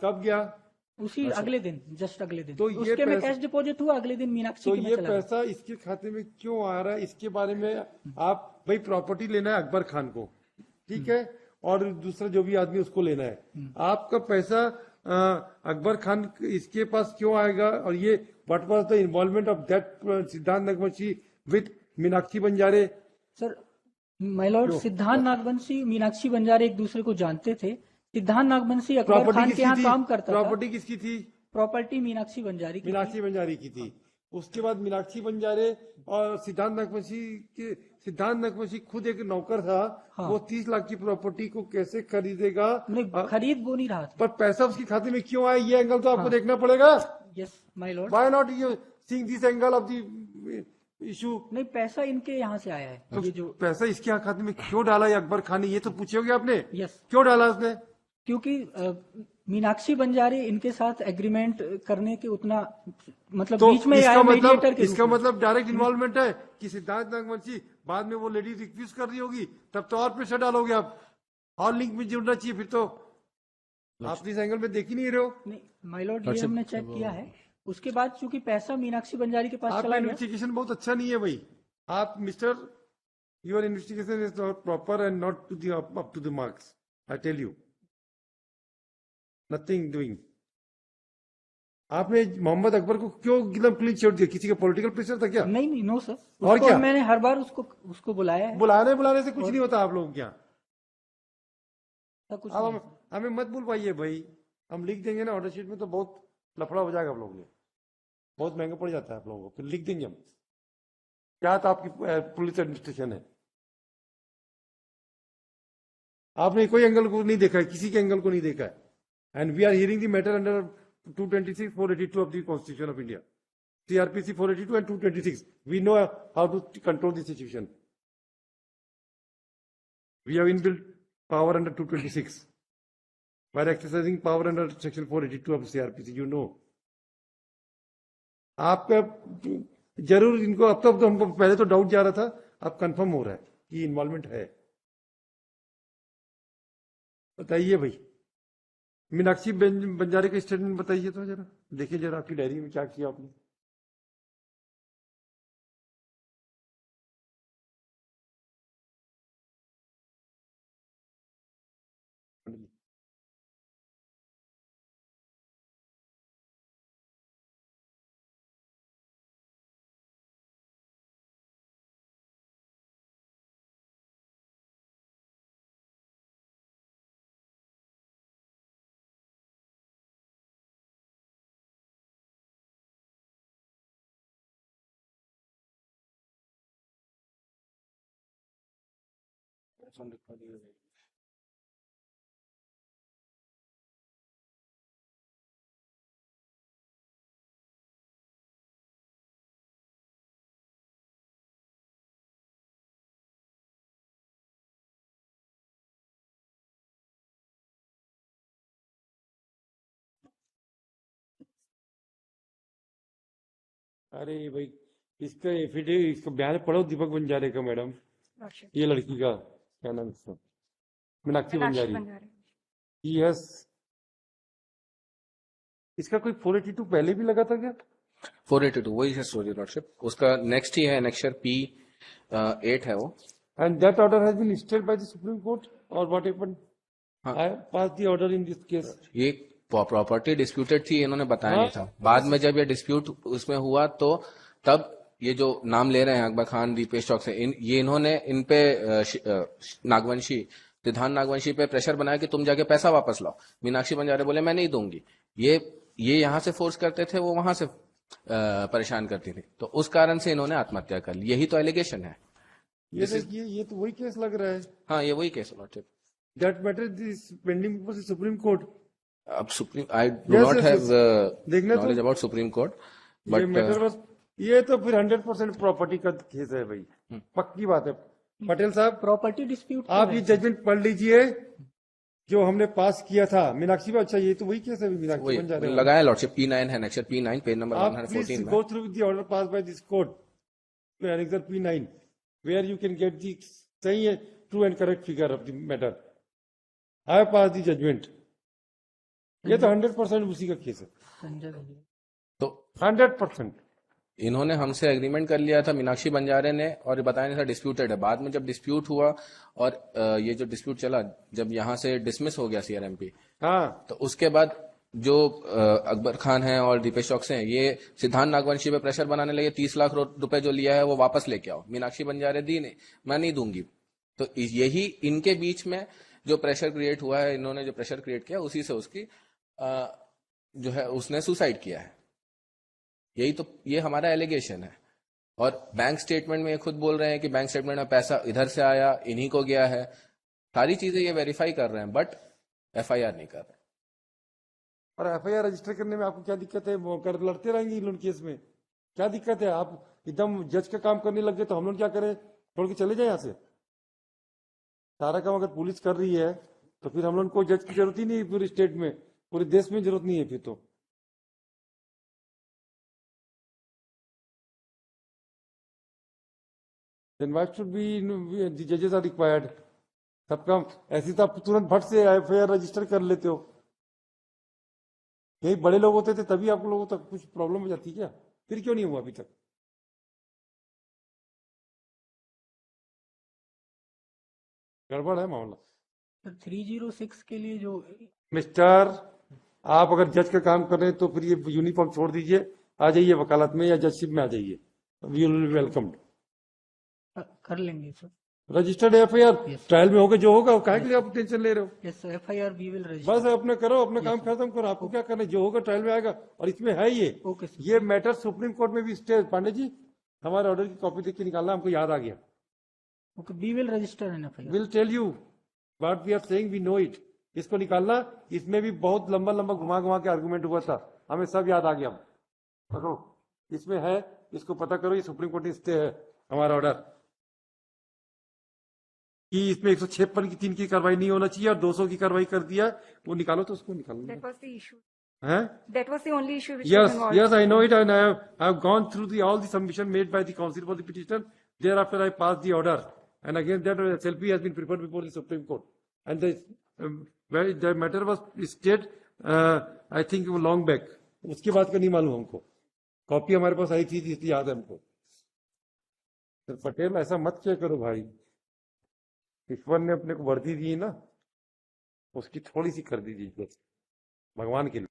कब गया? उसी अगले दिन, जस्ट अगले दिन। तो ये उसके में पैसा- कैश डिपॉजिट हुआ, अगले दिन मीनाक्षी तो के में ये चला गया। पैसा इसके खाते में क्यों आ रहा है, इसके बारे में आप भाई प्रॉपर्टी लेना है अकबर खान को, ठीक है, और दूसरा जो भी आदमी उसको लेना है, आपका पैसा अकबर खान इसके पास क्यों आएगा? और ये what was the involvement of that Siddhant Nagvanshi with Meenakshi Banjare? Sir my lord, Siddhant Nagvanshi Meenakshi बंजारे एक दूसरे को जानते थे। सिद्धांत नागवंशी अकबर खान के यहाँ काम करता था। प्रॉपर्टी किसकी थी? प्रॉपर्टी मीनाक्षी बंजारी की। मीनाक्षी बंजारी की थी। उसके बाद मीनाक्षी बंजारे और सिद्धांत नागवंशी खुद एक नौकर था। हाँ। वो 30 लाख की प्रॉपर्टी को कैसे खरीदेगा? नहीं, खरीद वो नहीं रहा था। पर पैसा उसके खाते में क्यों आया, ये एंगल तो आपको देखना पड़ेगा। Yes my Lord. Why not you seeing this angle of the issue? नहीं, पैसा इनके यहाँ से आया है। तो ये जो पैसा इसके खाते में क्यों डाला है अकबर खान ने, ये तो पूछोगे आपने। यस, क्यों डाला उसने? क्योंकि मीनाक्षी बंजारे इनके साथ एग्रीमेंट करने के उतना मतलब तो बीच में आया मीडिएटर के इसका रूप में। मतलब डायरेक्ट इन्वॉल्वमेंट है कि सिद्धांत नागवंशी बाद में वो लेडी रिक्वेज कर रही होगी, तब तो और प्रेशर डालोगे आप, और लिंक में जुड़ना चाहिए फिर तो। आप इस एंगल में देख ही नहीं रहे हो। नहीं माय लॉर्ड, ये हमने चेक किया है। उसके बाद चूंकि पैसा मीनाक्षी बंजारी के पास आपका चला गया। इन्वेस्टिगेशन बहुत अच्छा नहीं है भाई। आप mister, your investigation is not proper and not to the up to the marks, I tell you. Nothing doing. आपने मोहम्मद अकबर को क्यों एकदम क्लीन छोड़ दिया? किसी का पॉलिटिकल प्रेशर था क्या? नहीं, नो सर। और क्या? मैंने हर बार उसको बुलाया है। बुलाने से कुछ नहीं होता आप लोगों के यहाँ। कुछ अब नहीं। हमें मत बुलवाइए भाई, हम लिख देंगे ना ऑर्डर शीट में तो बहुत लफड़ा हो जाएगा आप लोगों को, बहुत महंगा पड़ जाता है आप लोगों को। फिर लिख देंगे हम क्या तो आपकी पुलिस एडमिनिस्ट्रेशन है। आपने कोई एंगल को नहीं देखा है, किसी के एंगल को नहीं देखा है। And we are hearing the matter under 226, 482 of the constitution of India, CRPC 482 and 226. We know how to control the situation. We have inbuilt power under 226 by exercising power under section 482 of CRPC. You know. आपका जरूर इनको अब तो हमको पहले तो doubt जा रहा था, अब कंफर्म हो रहा है कि इन्वॉल्वमेंट है। बताइए भाई, मीनाक्षी बंजारे का स्टेटमेंट बताइए तो जरा, देखिए जरा आपकी डायरी में क्या किया आपने। अरे भाई, इसका एफिडेविट, इसका बयान पढ़ो दीपक बंजारे का मैडम, ये लड़की का क्या नाम इसका, मीनाक्षी बंजारी। यस, इसका कोई 482 पहले भी लगा था क्या? 482 वही है सॉरी लॉर्डशिप, उसका नेक्स्ट ही है एनेक्सर P8 है वो। And that order has been stayed by the supreme court और what happened? I pass the order in this case. ये प्रॉपर्टी डिस्प्यूटेड थी, इन्होंने बताया नहीं था। बाद में जब ये डिस्प्यूट उसमें हुआ तो तब ये जो नाम ले रहे हैं अकबर खान, दीपेश चौक से, ये इन्होंने इन पे नागवंशी, सिद्धांत नागवंशी पे प्रेशर बनाया कि तुम जाके पैसा वापस लाओ। मीनाक्षी बंजारे बोले मैं नहीं दूंगी। ये यहाँ से फोर्स करते थे, वो वहां से परेशान करती थी, तो उस कारण से इन्होंने आत्महत्या कर ली। यही तो एलिगेशन है। ये देखिए, ये तो वही केस लग रहा है। हाँ, ये वही case lordship. That matter is pending before the supreme court. अब supreme, I do not have knowledge about supreme court, but ये तो फिर 100% प्रॉपर्टी का केस है भाई, पक्की बात है। पटेल साहब, प्रॉपर्टी डिस्प्यूट आप ये जजमेंट पढ़ लीजिए जो हमने पास किया था। मीनाक्षी में, अच्छा ये तो वही केस है मीनाक्षी बंजारे लगाया लॉर्डशिप। P9 है नेक्स्ट P9 पेज नंबर 114 में। Go through with the order pass by this court to annexure P9 where you can get the सही है true and correct figure of the matter. I have pass the judgement ये तो 100% उसी का case है, संजय भैया। तो 100%। इन्होंने हमसे एग्रीमेंट कर लिया था, मीनाक्षी बंजारे ने, और ये बताया नहीं था डिस्प्यूटेड है। बाद में जब डिस्प्यूट हुआ और ये जो डिस्प्यूट चला, जब यहाँ से डिसमिस हो गया सीआरएमपी, हाँ, तो उसके बाद जो अकबर खान है और दीपेश चौकसे हैं, ये सिद्धांत नागवंशी पे प्रेशर बनाने लगे, 30 लाख रुपए जो लिया है वो वापस लेके आओ। मीनाक्षी बंजारे दी नहीं, मैं नहीं दूंगी। तो यही इनके बीच में जो प्रेशर क्रिएट हुआ है, इन्होंने जो प्रेशर क्रिएट किया, उसी से उसकी जो है उसने सुसाइड किया है। यही तो, ये हमारा एलिगेशन है। और बैंक स्टेटमेंट में ये खुद बोल रहे हैं कि बैंक स्टेटमेंट में पैसा इधर से आया, इन्हीं को गया है। सारी चीजें ये वेरीफाई कर रहे हैं, बट एफआईआर नहीं कर रहे। और एफआईआर रजिस्टर करने में आपको क्या दिक्कत है? वो कर लड़ते रहेंगे इन लोग केस में, क्या दिक्कत है? आप एकदम जज का काम करने लग गए तो हम लोग क्या करें? छोड़ के चले जाए यहाँ से? सारा काम अगर पुलिस कर रही है तो फिर हम लोग को जज की जरूरत ही नहीं है, पूरे स्टेट में, पूरे देश में जरूरत नहीं है फिर तो। Then why should be the judges are required? सब काम ऐसे तो आप तुरंत फट से एफआईआर रजिस्टर कर लेते हो। यही बड़े लोग होते थे तभी आप लोगों तक कुछ प्रॉब्लम हो जाती क्या? फिर क्यों नहीं हुआ अभी तक? गड़बड़ है मामला। सर 306 के लिए जो मिस्टर, आप अगर जज का काम कर रहे हैं तो फिर ये यूनिफॉर्म छोड़ दीजिए, आ जाइए वकालत में या जजशिप में आ जाइए, वी विल बी वेलकम्ड। कर लेंगे सर। रजिस्टर्ड एफआईआर ट्रायल में होगा, जो होगा वो काहे के लिए आप टेंशन ले रहे हो? Yes sir, FIR we will register. बस अपना करो, अपना काम खत्म करो, आपको क्या करना है? जो होगा ट्रायल में आएगा। और इसमें है ओके सर। ये मैटर सुप्रीम कोर्ट में भी स्टे। पांडे जी, हमारे ऑर्डर की कॉपी देख के निकालना, हमको याद आ गया। Okay, we will register an FIR. Will tell you what we are saying, we know it. इसको निकालना, इसमें भी बहुत लंबा लंबा घुमा घुमा के आर्गूमेंट हुआ था, हमें सब याद आ गया। पकड़ो, इसमें है, इसको पता करो। ये सुप्रीम कोर्ट स्टे है हमारा ऑर्डर कि इसमें 156 की 3 की कार्रवाई नहीं होना चाहिए और 200 की कार्रवाई कर दिया। वो निकालो, तो उसको निकालो। That was the issue. हैं? That was the only issue which was Yes, involved. yes, I know it, and I have gone through all the submission made by the counsel for the petitioner. Thereafter, I passed the order, and again that SLP has been preferred before the Supreme Court, and the matter was stayed, I think long back. उसके बाद का नहीं मालूम हमको, copy हमारे पास आई थी इसलिए याद है हमको। सर पटेल, ऐसा मत क्या करो भाई, ईश्वर ने अपने को वर्दी दी ना, उसकी थोड़ी सी कर दीजिए भगवान के लिए।